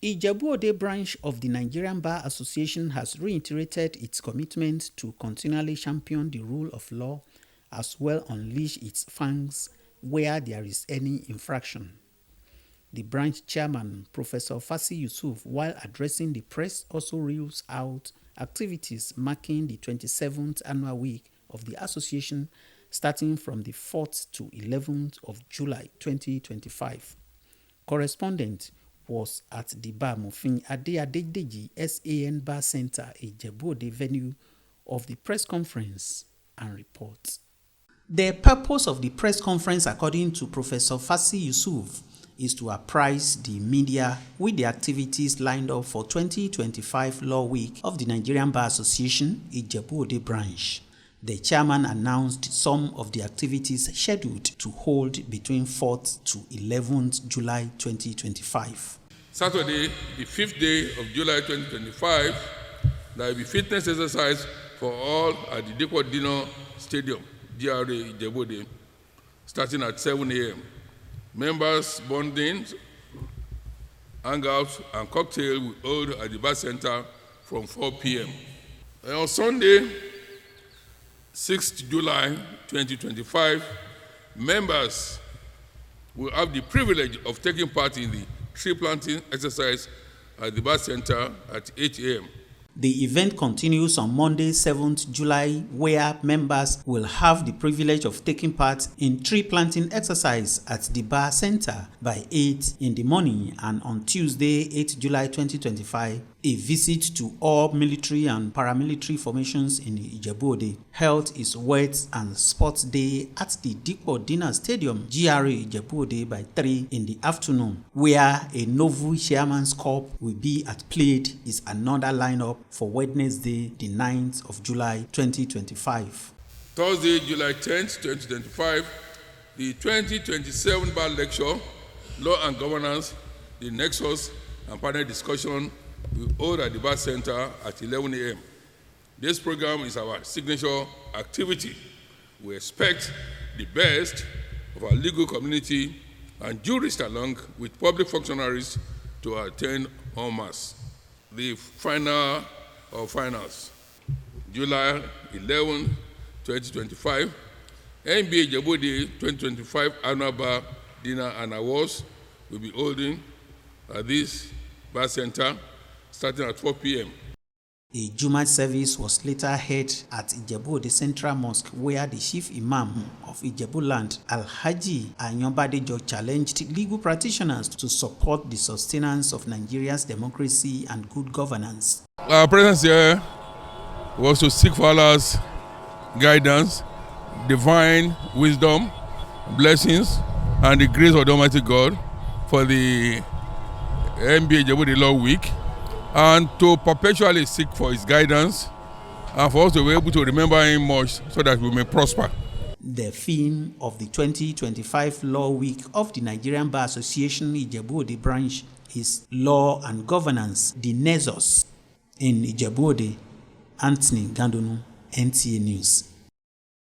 Ijebu Ode branch of the Nigerian Bar Association has reiterated its commitment to continually champion the rule of law as well unleash its fangs where there is any infraction. The branch chairman, Professor Fasi Yusuf, while addressing the press, also rules out activities marking the 27th annual week of the association starting from the 4th to 11th of July 2025. Correspondent was at the Bar Mofin Adedeji SAN Bar Center, Ijebu Ode venue of the press conference and report. The purpose of the press conference, according to Professor Fasi Yusuf, is to apprise the media with the activities lined up for 2025 Law Week of the Nigerian Bar Association, Ijebu Ode branch. The chairman announced some of the activities scheduled to hold between 4th to 11th July 2025. Saturday, the 5th day of July 2025, there will be fitness exercise for all at the Ijebu Ode Stadium, GRA Ijebu Ode, starting at 7 a.m. Members bonding, hangouts, and cocktail will hold at the bar center from 4 p.m. And on Sunday, 6th July 2025, members will have the privilege of taking part in the tree planting exercise at the bar center at 8 a.m. The event continues on Monday, 7th July, where members will have the privilege of taking part in tree planting exercise at the bar center by 8 in the morning, and on Tuesday, 8th July 2025, a visit to all military and paramilitary formations in Ijebu Ode. Health is Wealth and Sports Day at the Ijebu Ode Stadium, GRA Ijebu Ode by 3 in the afternoon, where a Novu Chairman's Cup will be at Plate is another lineup for Wednesday, the 9th of July 2025. Thursday, July 10th, 2025, the 2027 Bar Lecture, Law and Governance, the Nexus and Panel Discussion will hold at the Bar Center at 11 a.m. This program is our signature activity. We expect the best of our legal community and jurists along with public functionaries to attend en masse. The final of finals, July 11, 2025, NBA Ijebu Ode 2025 Annual Bar Dinner and Awards will be holding at this bar center starting at 4 p.m. A Jumat service was later held at Ijebu Ode Central Mosque, where the Chief Imam of Ijebu Land, Alhaji Ayombadejo, challenged legal practitioners to support the sustenance of Nigeria's democracy and good governance. Our presence here was to seek for Allah's guidance, divine wisdom, blessings, and the grace of the Almighty God for the NBA Ijebu Ode Law Week, and to perpetually seek for His guidance and for us to be able to remember Him much so that we may prosper. The theme of the 2025 Law Week of the Nigerian Bar Association Ijebu Ode branch is Law and Governance, the Nexus. In Ijebu Ode, Anthony Gandonu, NTA News.